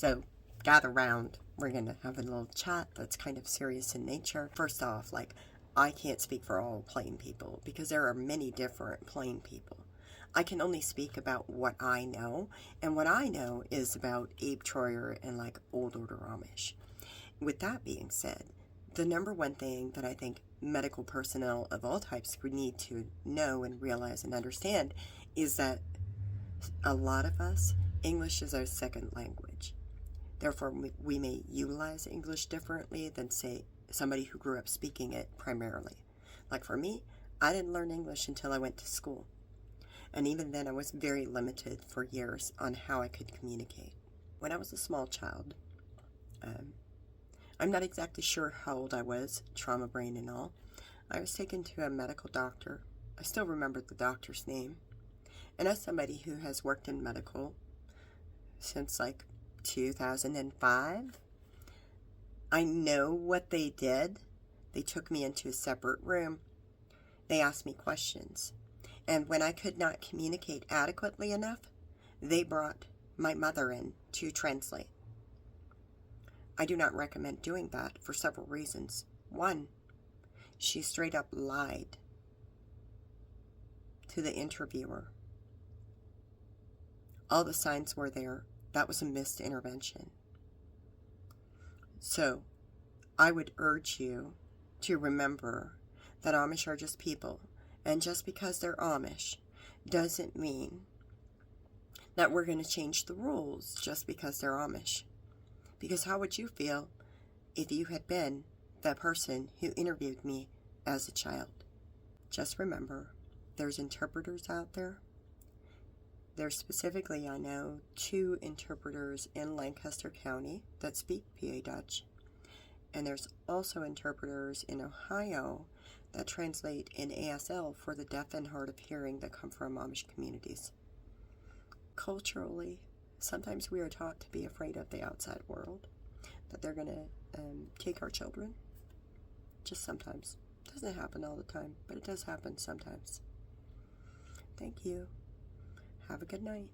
So, gather round. We're going to have a little chat that's kind of serious in nature. First off, I can't speak for all plain people because there are many different plain people. I can only speak about what I know, and what I know is about Abe Troyer and Old Order Amish. With that being said, the number one thing that I think medical personnel of all types would need to know and realize and understand is that a lot of us, English is our second language. Therefore, we may utilize English differently than, say, somebody who grew up speaking it primarily. Like for me, I didn't learn English until I went to school. And even then, I was very limited for years on how I could communicate. When I was a small child, I'm not exactly sure how old I was, trauma brain and all. I was taken to a medical doctor. I still remember the doctor's name. And as somebody who has worked in medical since 2005, I know what they did. They took me into a separate room. They asked me questions. And when I could not communicate adequately enough, they brought my mother in to translate. I do not recommend doing that for several reasons. One, she straight up lied to the interviewer. All the signs were there. That was a missed intervention. So, I would urge you to remember that Amish are just people. And just because they're Amish doesn't mean that we're going to change the rules just because they're Amish. Because how would you feel if you had been the person who interviewed me as a child? Just remember, there's interpreters out there. There's specifically, I know, 2 interpreters in Lancaster County that speak PA Dutch. And there's also interpreters in Ohio that translate in ASL for the deaf and hard of hearing that come from Amish communities. Culturally, sometimes we are taught to be afraid of the outside world, that they're going to take our children. Just sometimes. It doesn't happen all the time, but it does happen sometimes. Thank you. Have a good night.